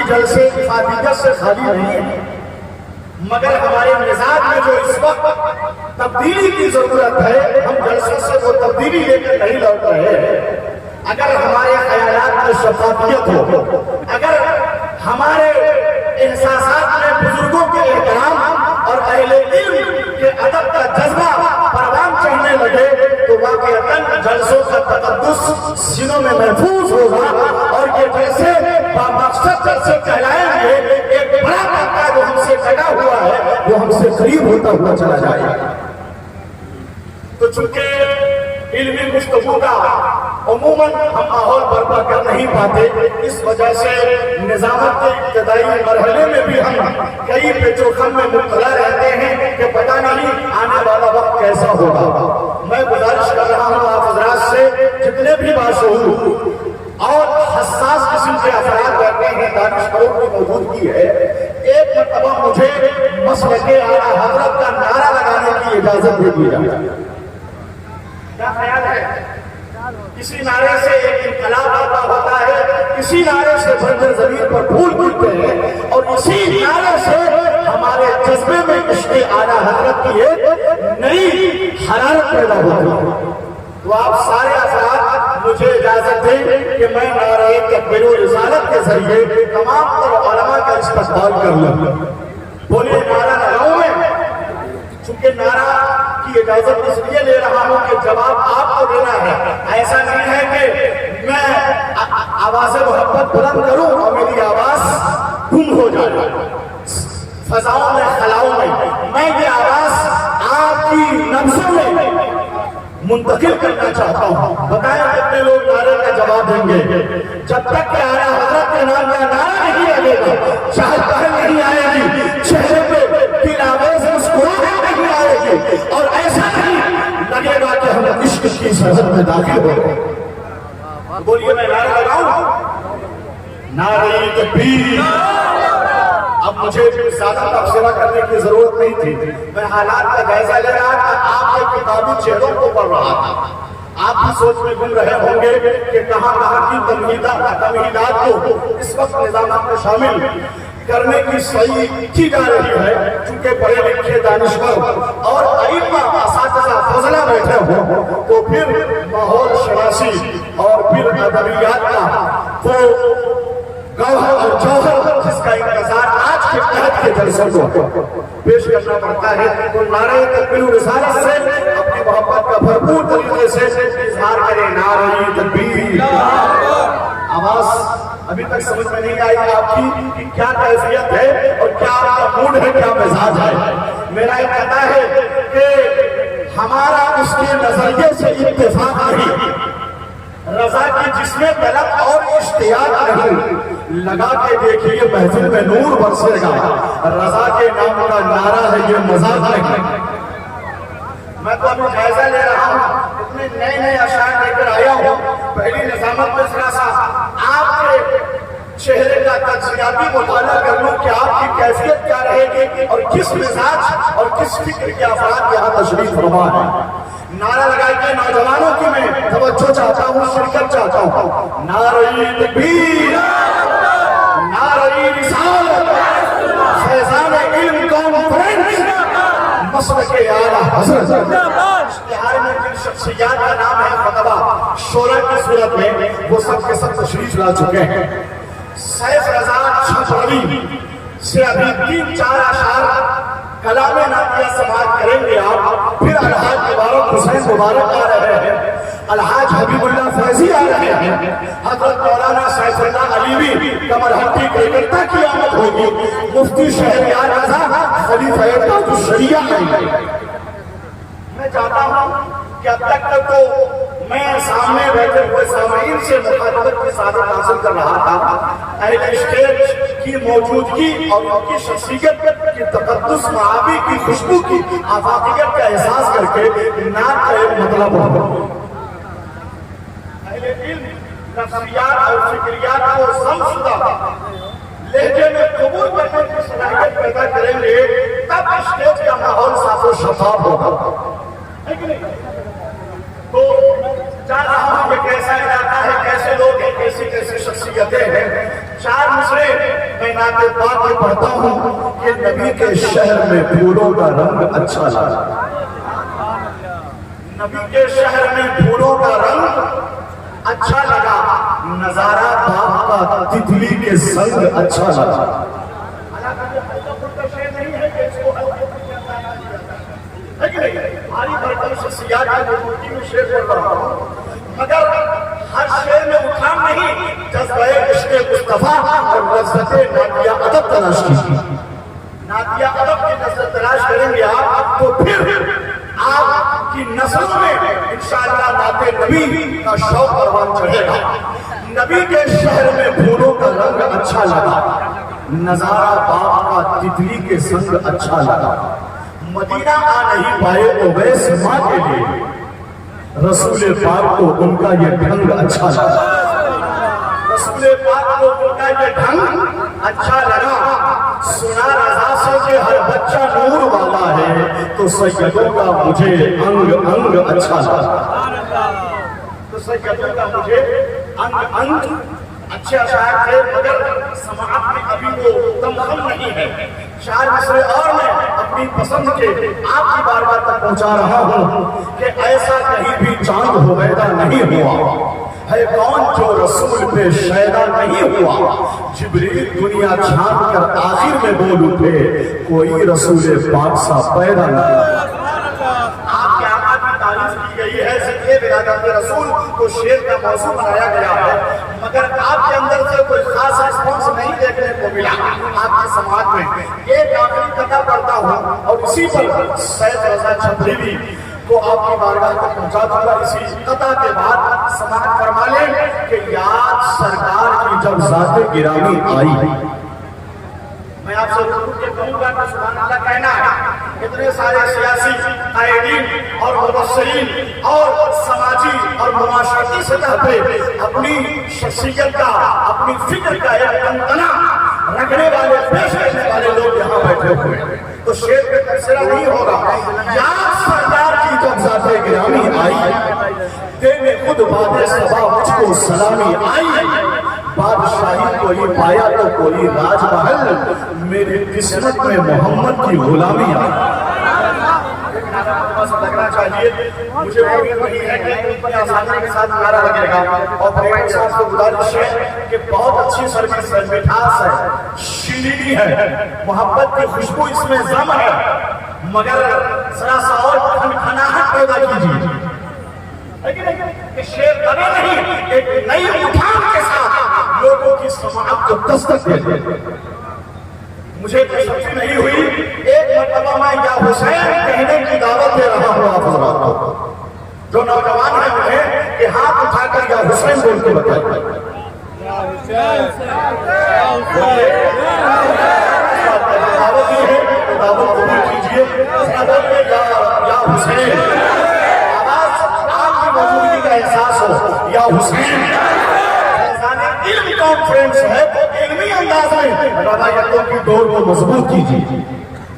جلسے افادیت سے خالی نہیں ہے، مگر ہمارے مزاج میں جو اس وقت تبدیلی کی ضرورت ہے، ہم جلسے سے وہ تبدیلی لے کر نہیں لوٹ رہے ہیں۔ اگر ہمارے خیالات میں شفافیت ہو، اگر ہمارے احساسات میں بزرگوں کے احترام اور اہل علم کے ادب کا جذبہ پروان چڑھنے لگے تو واقعتاً جلسوں کا تقدس سینوں میں محفوظ ہوگا، اور یہ جیسے بامقصد جلسے کہلائیں گے، ایک بڑا طبقہ جو ہم سے لگا ہوا ہے وہ ہم سے قریب ہوتا ہوا چلا جائے گا۔ تو چونکہ علمی گفتگو کا عموماً ہم ماحول برپا کر نہیں پاتے، اس وجہ سے نظامت کے ابتدائی مرحلے میں بھی ہم کئی پیچ و خم میں مبتلا رہتے ہیں کہ پتہ نہیں آنے والا وقت کیسا ہوگا۔ میں گزارش کر رہا ہوں آپ حضرات سے، جتنے بھی باشعور اور حساس قسم کے افراد رہتے ہیں، دانشوروں کی موجودگی ہے، ایک مرتبہ مجھے مسلک اعلیٰ حضرت کا نعرہ لگانے کی اجازت دے دی جائے۔ کیا خیال ہے؟ کسی نعرے سے ایک انقلاب برپا ہوتا ہے، کسی نعرے سے بنجر زمین پر پھول کھلتے ہیں، اور اسی نعرے سے ہمارے جذبے میں عشق اعلیٰ حضرت کی ایک نئی حرارت پیدا ہوتی ہے۔ تو آپ سارے افراد مجھے اجازت دیں کہ میں نعرہ تکبیر و رسالت کے ذریعے تمام تر علماء کا استقبال کر لوں۔ بولیے نعرہ لگاؤں میں؟ چونکہ نعرہ کی اجازت اس لیے لے رہا ہوں کہ جواب آپ کو دینا ہے، ایسا نہیں ہے کہ میں آواز محبت بلند کروں اور میری آواز گم ہو جائے فضاؤں میں خلاؤں میں یہ آواز آپ کی نبضوں میں منتقل کرنا چاہتا ہوں۔ بتائیں کتنے لوگ نعرے کا جواب دیں گے؟ جب تک کہ اعلیٰ حضرت کے نام کا نعرہ نہیں لگے گا، چاہے پہل نہیں آئے گی، چہرے پہ دلاویز مسکراہٹ نہیں آئے گی، اور ایسا نہیں لگے گا کہ ہم عشق کی سرحد میں داخل ہو گئے۔ بولیے میں نعرہ لگاؤں؟ نعرہ تکبیر۔ اب مجھے زیادہ تبصرہ کرنے کی ضرورت نہیں تھی، میں حالات کا جائزہ لے رہا تھا، آپ کے کتابی چہروں کو پڑھ رہا تھا۔ آپ بھی سوچ میں گم رہے ہوں گے کہ کہاں کی تمہیدات کو اس وقت نظامات میں شامل کرنے کی صحیح کی جا رہی ہے، چونکہ پڑھے لکھے دانشور اور ائمہ اساتذہ فضلہ بیٹھے ہوں تو پھر ماحول شناسی اور پھر ادبیات کا وہ گوہر اور جوہر جس کا انتظار آج کے عہد کے جلسے کو پیش کرنا پڑتا ہے، تو نعرہ تکبیر و رسالت سے اپنی محبت کا بھرپور طریقے سے اظہار کریں۔ نعرہ تکبیر۔ آواز ابھی تک سمجھ میں نہیں آئی آپ کی کہ کیا کیفیت ہے اور کیا آپ کا موڈ ہے، کیا مزاج ہے۔ میرا یہ کہتا ہے کہ ہمارا اس کے نظریے سے اتفاق نہیں، رضا کی جس میں طلب اور اشتیاق نہیں، لگا کے دیکھیے محفل میں نور برسے گا، رضا کے نام کا نعرہ ہے یہ مذاق نہیں۔ میں تو ابھی جائزہ لے رہا ہوں، اتنے نئے نئے اشعار لے کر آیا ہوں، پہلی نظامت میں ذرا سا آپ کے چہرے کا تجزیاتی مطالعہ کر لوں کہ آپ کی کیفیت کیا رہے گی اور کس مزاج اور کس فکر کے افراد یہاں تشریف فرما ہے۔ نعرہ لگائی کے نوجوانوں کی میں توجہ چاہتا ہوں، شرکت چاہتا ہوں۔ نعرہ تکبیر، نعرہ رسالت، فیضان علم کانفرنس، مسلک اعلیٰ حضرت۔ اشتہار میں جن شخصیات کا نام ہے فتویٰ شورا کی صورت میں، وہ سب کے سب تشریف لا چکے ہیں۔ سیف رضا چھپڑی سے ابھی 3-4 اشعار کلام نعتیہ سماعت کریں گے آپ، پھر الحاج مبارک حسین مبارک آ رہے ہیں، الحاج حبیب اللہ فیضی آ رہے ہیں، حضرت مولانا سیف اللہ علیوی کمرہٹی کلکتہ کی آمد ہوگی، مفتی شہریار رضا خلیفہ تاج الشریعہ آئیں گے۔ میں چاہتا ہوں کہ اب تک تو میں سامنے بیٹھے ہوئے سامعین سے مخاطبت کی سعادت حاصل کر رہا تھا، اہل اسٹیج کی موجودگی اور ان کی شخصیت کی تقدس معابی کی خوشبو کی آفاقیت کا احساس کر کے نعت کا ایک مطلب ہو۔ اہل علم نفسیات اور فکریات کو سمجھتا لہجے میں قبول کرنے کی صلاحیت پیدا کریں گے، تب اسٹیج کا ماحول صاف و شفاف ہوگا۔ تو جان رہا ہوں کہ کیسا علاقہ ہے، کیسے لوگ ہیں، کیسی کیسی شخصیتیں ہیں۔ 4 مصرے میں نعت پاک میں پڑھتا ہوں کہ نبی کے شہر میں پھولوں کا رنگ اچھا لگا. نبی کے شہر میں پھولوں کا رنگ اچھا لگا, نظارہ باغ کا تتلی کے سنگ اچھا لگا. مگر ہر شعر میں اٹھان نہیں, جذبہ عشق مصطفیٰ اور لذت نعتیہ ادب تلاش کی. نعتیہ ادب کی لذت تلاش کریں گے آپ تو پھر آپ کی نسلوں میں انشاءاللہ نعت نبی کا شوق پروان چڑھے گا. نبی کے شہر میں پھولوں کا رنگ اچھا لگا, نظارہ باغ کا تتلی کے سنگ اچھا لگا. مدینہ آ نہیں پائے اویس ماں کے لیے, رسول پاک کو ان کا یہ ڈھنگ اچھا لگا. رسول پاک کو ان کا یہ ڈھنگ اچھا لگا. سنا رضا سے کہ ہر بچہ نور والا ہے, تو سیدوں کا مجھے انگ انگ اچھا لگا. تو سیدوں کا مجھے انگ انگ اچھے اشعار تھے, مگر سماعت میں ابھی وہ دمخم نہیں ہے. 4 مصرے اور میں اپنی پسند کے آپ کی بارگاہ تک پہنچا رہا ہوں کہ ایسا کہیں بھی چاند ہویدا نہیں ہوا ہے کون جو رسول پہ شیدا نہیں ہوا. جبریل دنیا چھانٹ کر آخر میں بول اٹھے, کوئی رسول پاک سا پیدا نہیں ہوا. آپ کے آقا کی تعریف کی گئی ہے, ذکر ولادت رسول کو شعر کا موضوع بنایا گیا ہے, مگر آپ کے اندر سے کوئی خاص رسپانس نہیں دیکھنے کو ملا آپ کی سماعت میں. ایک آخری قطعہ پڑھتا ہوں اور اسی پر سید رضا چھتریوی کو آپ کی بارگاہ تک پہنچا دوں گا. اسی قطعہ کے بعد سماعت فرما لیں کہ یاد سرکار کی جب ذات گرامی آئی. میں آپ سے رکوع کے کہوں گا کہ سبحان اللہ کہنا ہے. اتنے سارے سیاسی قائدین اور مبصرین اور سماجی اور معاشرتی سطح پہ اپنی شخصیت کا, اپنی فکر کا ایک تنتنا رکھنے والے, پیش کرنے والے لوگ یہاں بیٹھے ہوئے ہیں, تو شعر پہ تبصرہ نہیں ہوگا. یاد سرکار کی جب ذات گرامی آئی, دینے خود باد صبا مجھ کو سلامی آئی. بادشاہی کوئی پایا تو کوئی راج محل, میری قسمت میں محمد کی غلامی آئی. لگنا چاہیے مجھے امید نہیں ہے کہ اتنی آسانی کے ساتھ نعرہ لگے گا. اور پرویز صاحب کو گزارش ہے کہ بہت اچھی سروس ہے, مٹھاس ہے, شیرینی ہے, محبت کی خوشبو اس میں ضم ہے, مگر ذرا سا اور کھنکھناہٹ پیدا کیجیے. کہ شعر بنا نہیں, ایک نئی اٹھان کے ساتھ لوگوں کی سماعت کو دستک دے دے. مجھے تشویش نہیں ہوئی, ایک مرتبہ میں یا حسین کہنے کی دعوت دے رہا ہوں آپ حضرات کو. جو نوجوان ہیں انہیں کہ ہاتھ اٹھا کر یا حسین بول کے بتائیں. دعوت یہ ہے, دعوت قبول کیجیے. یا حسین, آواز آپ کی موجودگی کا احساس ہو. یا حسین علم کانفرنس ہے, علمی انداز میں روایتوں کی ڈور کو مضبوط کیجیے.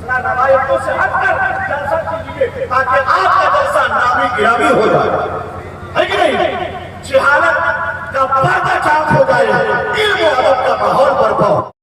روایتوں سے ہٹ کر جلسہ کیجیے تاکہ آپ کا جلسہ نامی گرامی ہو جائے, ہے کہ نہیں. جہالت کا پردہ چاک ہو جائے, علم و ادب کا ماحول برپا ہو.